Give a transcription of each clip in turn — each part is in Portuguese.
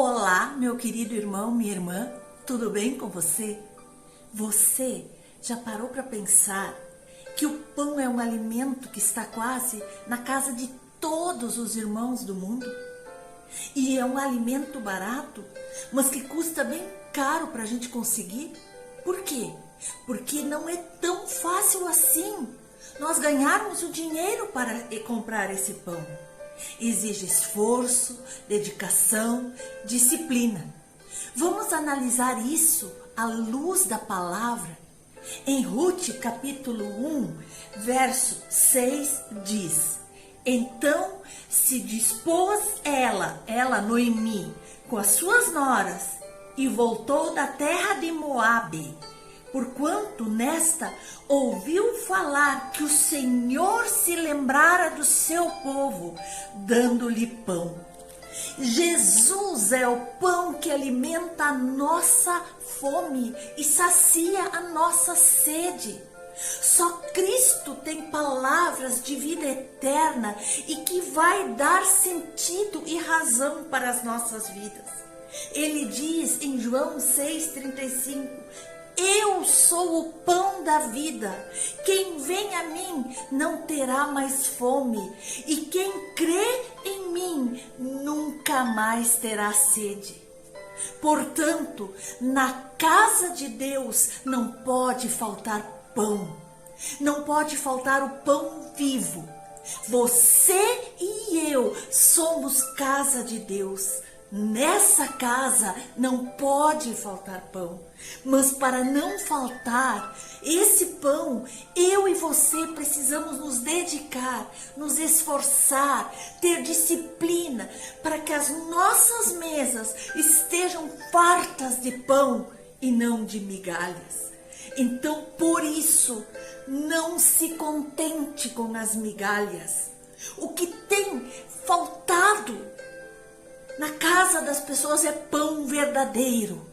Olá, meu querido irmão, minha irmã, tudo bem com você? Você já parou para pensar que o pão é um alimento que está quase na casa de todos os irmãos do mundo? E é um alimento barato, mas que custa bem caro para a gente conseguir? Por quê? Porque não é tão fácil assim nós ganharmos o dinheiro para comprar esse pão. Exige esforço, dedicação, disciplina. Vamos analisar isso à luz da palavra. Em Ruth, capítulo 1, verso 6, diz: Então se dispôs ela Noemi, com as suas noras, e voltou da terra de Moabe, porquanto nesta ouviu falar que o Senhor se lembrara do seu povo, dando-lhe pão. Jesus é o pão que alimenta a nossa fome e sacia a nossa sede. Só Cristo tem palavras de vida eterna e que vai dar sentido e razão para as nossas vidas. Ele diz em João 6,35: Eu sou o pão da vida. Quem vem a mim não terá mais fome, e quem crê em mim nunca mais terá sede. Portanto, na casa de Deus não pode faltar pão. Não pode faltar o pão vivo. Você e eu somos casa de Deus. Nessa casa não pode faltar pão, mas para não faltar esse pão, eu e você precisamos nos dedicar, nos esforçar, ter disciplina para que as nossas mesas estejam fartas de pão e não de migalhas. Então, por isso, não se contente com as migalhas. O que tem faltado na casa das pessoas é pão verdadeiro.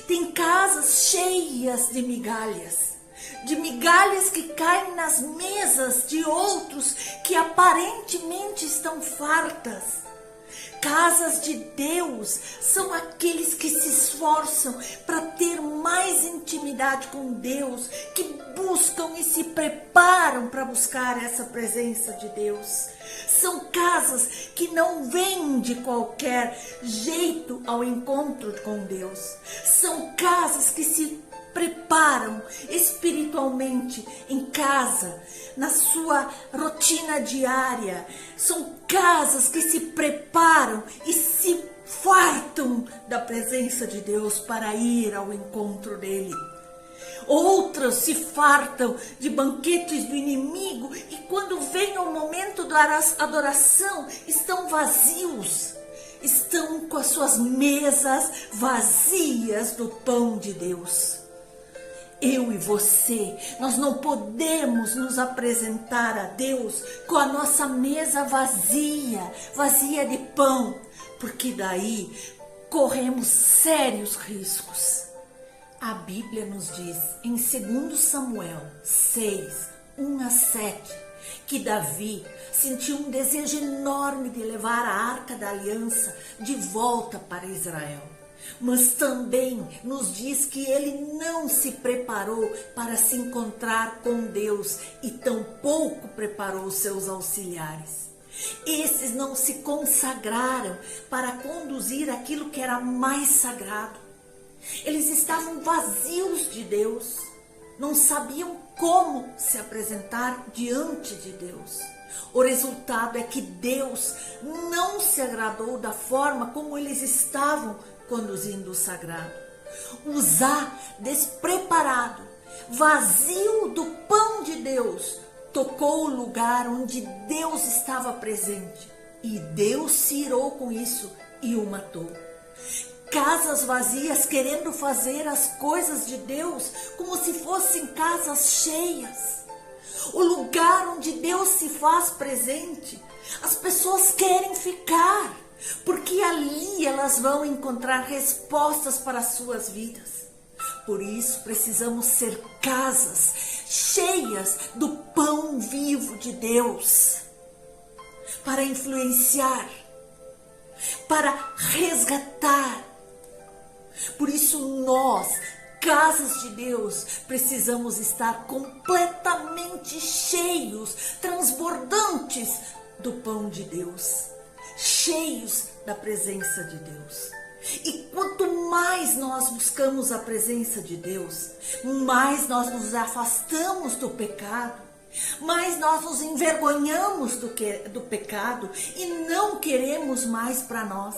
Tem casas cheias de migalhas que caem nas mesas de outros que aparentemente estão fartas. Casas de Deus são aqueles que se esforçam para ter mais intimidade com Deus, que buscam e se preparam para buscar essa presença de Deus. São casas que não vêm de qualquer jeito ao encontro com Deus. São casas que se preparam espiritualmente em casa, na sua rotina diária. São casas que se preparam e se fartam da presença de Deus para ir ao encontro dele. Outras se fartam de banquetes do inimigo e quando vem o momento da adoração estão vazios. Estão com as suas mesas vazias do pão de Deus. Eu e você, nós não podemos nos apresentar a Deus com a nossa mesa vazia de pão, porque daí corremos sérios riscos. A Bíblia nos diz em 2 Samuel 6, 1-7, que Davi sentiu um desejo enorme de levar a Arca da Aliança de volta para Israel. Mas também nos diz que ele não se preparou para se encontrar com Deus e tampouco preparou os seus auxiliares. Esses não se consagraram para conduzir aquilo que era mais sagrado. Eles estavam vazios de Deus, não sabiam como se apresentar diante de Deus. O resultado é que Deus não se agradou da forma como eles estavam conduzindo o sagrado. Uzá, despreparado, vazio do pão de Deus, tocou o lugar onde Deus estava presente. E Deus se irou com isso e o matou. Casas vazias querendo fazer as coisas de Deus como se fossem casas cheias. O lugar onde Deus se faz presente, as pessoas querem ficar, porque ali elas vão encontrar respostas para as suas vidas. Por isso precisamos ser casas cheias do pão vivo de Deus, para influenciar, para resgatar. Por isso nós, casas de Deus, precisamos estar completamente cheios, transbordantes do pão de Deus, cheios da presença de Deus. E quanto mais nós buscamos a presença de Deus, mais nós nos afastamos do pecado, mais nós nos envergonhamos do pecado e não queremos mais para nós.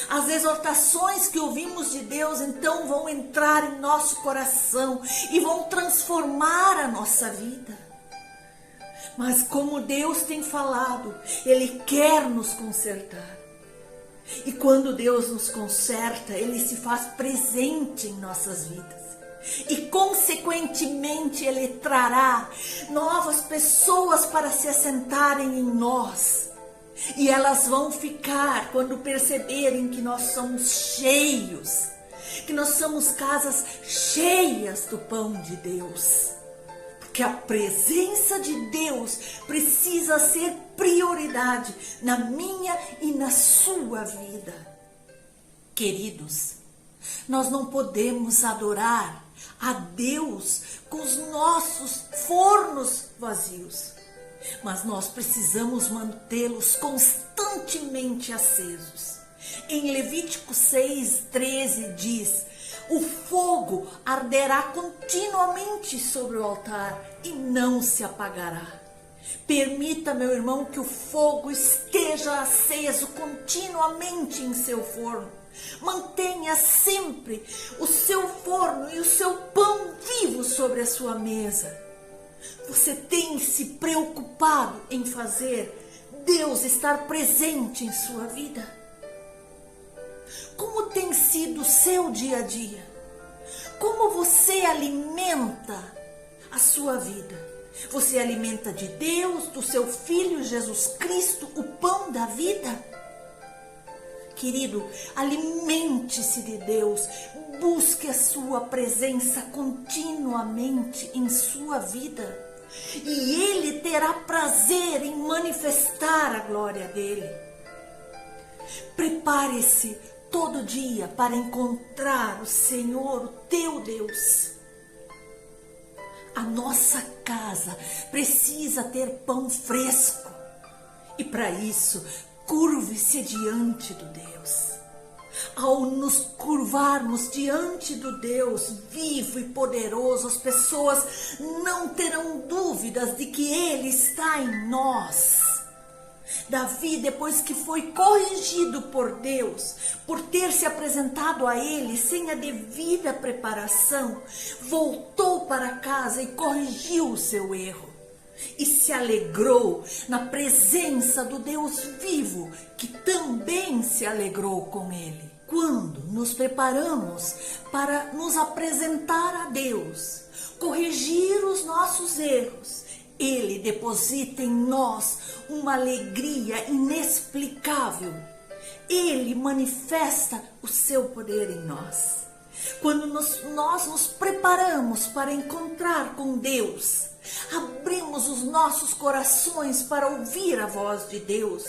As exortações que ouvimos de Deus então vão entrar em nosso coração e vão transformar a nossa vida. Mas como Deus tem falado, Ele quer nos consertar. E quando Deus nos conserta, Ele se faz presente em nossas vidas. E consequentemente Ele trará novas pessoas para se assentarem em nós. E elas vão ficar quando perceberem que nós somos cheios, que nós somos casas cheias do pão de Deus. Porque a presença de Deus precisa ser prioridade na minha e na sua vida. Queridos, nós não podemos adorar a Deus com os nossos fornos vazios, mas nós precisamos mantê-los constantemente acesos. Em Levítico 6:13 diz: o fogo arderá continuamente sobre o altar e não se apagará. Permita, meu irmão, que o fogo esteja aceso continuamente em seu forno. Mantenha sempre o seu forno e o seu pão vivo sobre a sua mesa. Você tem se preocupado em fazer Deus estar presente em sua vida? Como tem sido o seu dia a dia? Como você alimenta a sua vida? Você alimenta de Deus, do seu Filho Jesus Cristo, o pão da vida? Querido, alimente-se de Deus, busque a sua presença continuamente em sua vida. E Ele terá prazer em manifestar a glória dEle. Prepare-se todo dia para encontrar o Senhor, o teu Deus. A nossa casa precisa ter pão fresco. E para isso, curve-se diante do Deus. Ao nos curvarmos diante do Deus vivo e poderoso, as pessoas não terão dúvidas de que Ele está em nós. Davi, depois que foi corrigido por Deus, por ter se apresentado a Ele sem a devida preparação, voltou para casa e corrigiu o seu erro. E se alegrou na presença do Deus vivo, que também se alegrou com ele. Quando nos preparamos para nos apresentar a Deus, corrigir os nossos erros, Ele deposita em nós uma alegria inexplicável. Ele manifesta o seu poder em nós. Quando nós nos preparamos para encontrar com Deus, abrimos os nossos corações para ouvir a voz de Deus,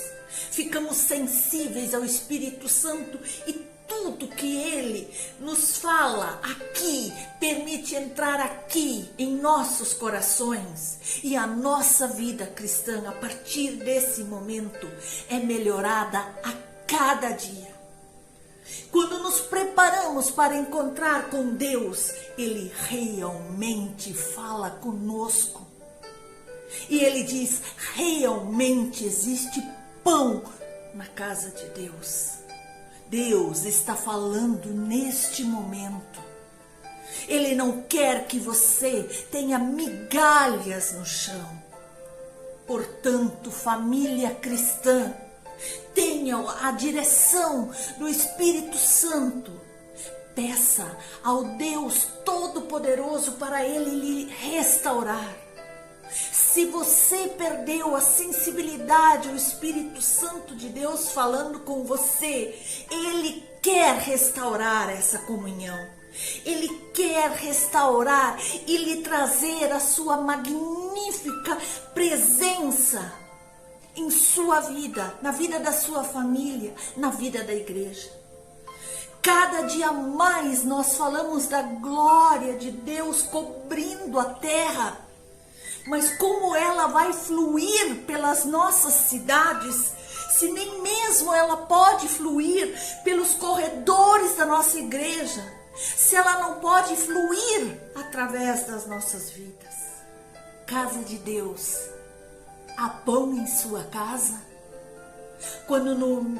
ficamos sensíveis ao Espírito Santo e tudo que Ele nos fala aqui, permite entrar aqui em nossos corações. E a nossa vida cristã, a partir desse momento, é melhorada a cada dia. Quando nos preparamos para encontrar com Deus, Ele realmente fala conosco. E Ele diz: realmente existe pão na casa de Deus. Deus está falando neste momento. Ele não quer que você tenha migalhas no chão. Portanto, família cristã, tenha a direção do Espírito Santo. Peça ao Deus Todo-Poderoso para Ele lhe restaurar. Se você perdeu a sensibilidade ao Espírito Santo de Deus falando com você, Ele quer restaurar essa comunhão. Ele quer restaurar e lhe trazer a sua magnífica presença. em sua vida, na vida da sua família, na vida da igreja. Cada dia mais nós falamos da glória de Deus cobrindo a terra, mas como ela vai fluir pelas nossas cidades, se nem mesmo ela pode fluir pelos corredores da nossa igreja, se ela não pode fluir através das nossas vidas? Casa de Deus, há pão em sua casa? Quando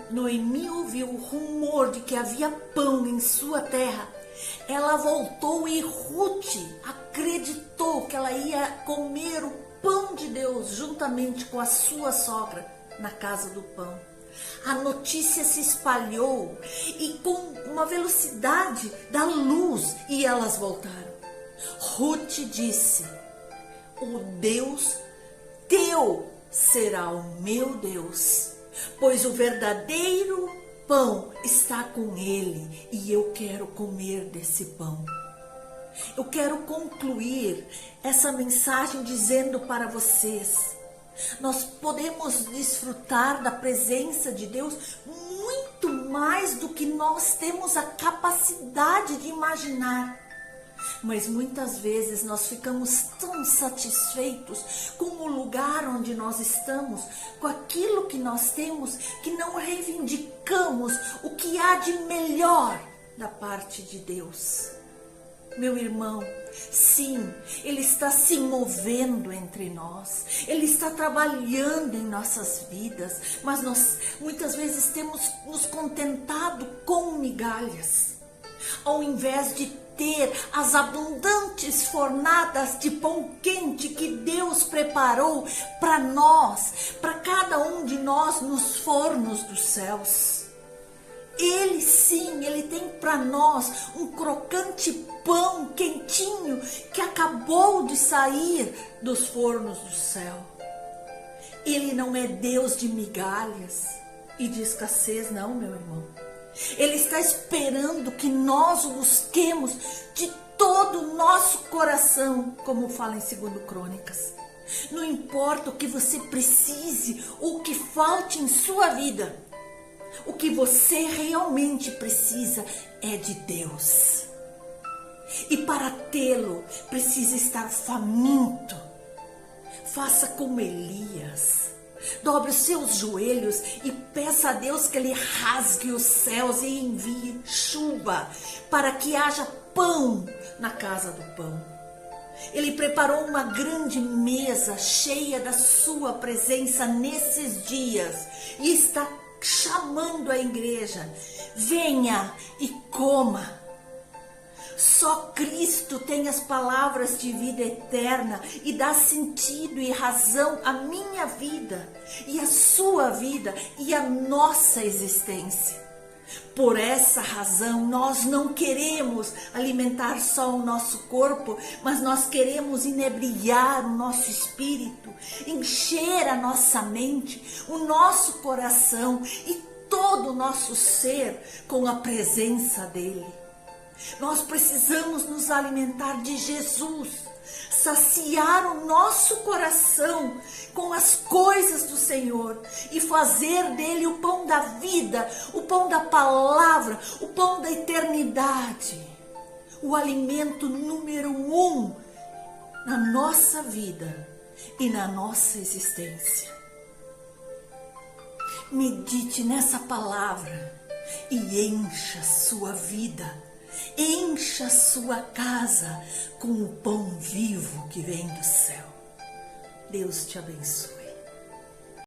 Noemi ouviu o rumor de que havia pão em sua terra, ela voltou e Ruth acreditou que ela ia comer o pão de Deus juntamente com a sua sogra na casa do pão. A notícia se espalhou e com uma velocidade da luz, e elas voltaram. Ruth disse: o Deus teu será o meu Deus, pois o verdadeiro pão está com ele e eu quero comer desse pão. Eu quero concluir essa mensagem dizendo para vocês: nós podemos desfrutar da presença de Deus muito mais do que nós temos a capacidade de imaginar. Mas muitas vezes nós ficamos tão satisfeitos com o lugar onde nós estamos, com aquilo que nós temos, que não reivindicamos o que há de melhor da parte de Deus. Meu irmão, sim, Ele está se movendo entre nós, Ele está trabalhando em nossas vidas, mas nós muitas vezes temos nos contentado com migalhas, ao invés de ter as abundantes fornadas de pão quente que Deus preparou para nós, para cada um de nós nos fornos dos céus. Ele sim, Ele tem para nós um crocante pão quentinho que acabou de sair dos fornos do céu. Ele não é Deus de migalhas e de escassez, não, meu irmão. Ele está esperando que nós o busquemos de todo o nosso coração, como fala em 2 Crônicas. Não importa o que você precise ou o que falte em sua vida, o que você realmente precisa é de Deus. E para tê-lo, precisa estar faminto. Faça como Elias. Dobre os seus joelhos e peça a Deus que Ele rasgue os céus e envie chuva para que haja pão na casa do pão. Ele preparou uma grande mesa cheia da sua presença nesses dias e está chamando a igreja: venha e coma. Só Cristo tem as palavras de vida eterna e dá sentido e razão à minha vida e à sua vida e à nossa existência. Por essa razão, nós não queremos alimentar só o nosso corpo, mas nós queremos inebriar o nosso espírito, encher a nossa mente, o nosso coração e todo o nosso ser com a presença dEle. Nós precisamos nos alimentar de Jesus, saciar o nosso coração com as coisas do Senhor e fazer dele o pão da vida, o pão da palavra, o pão da eternidade, o alimento número 1 na nossa vida e na nossa existência. Medite nessa palavra e encha sua vida. Encha sua casa com o pão vivo que vem do céu. Deus te abençoe.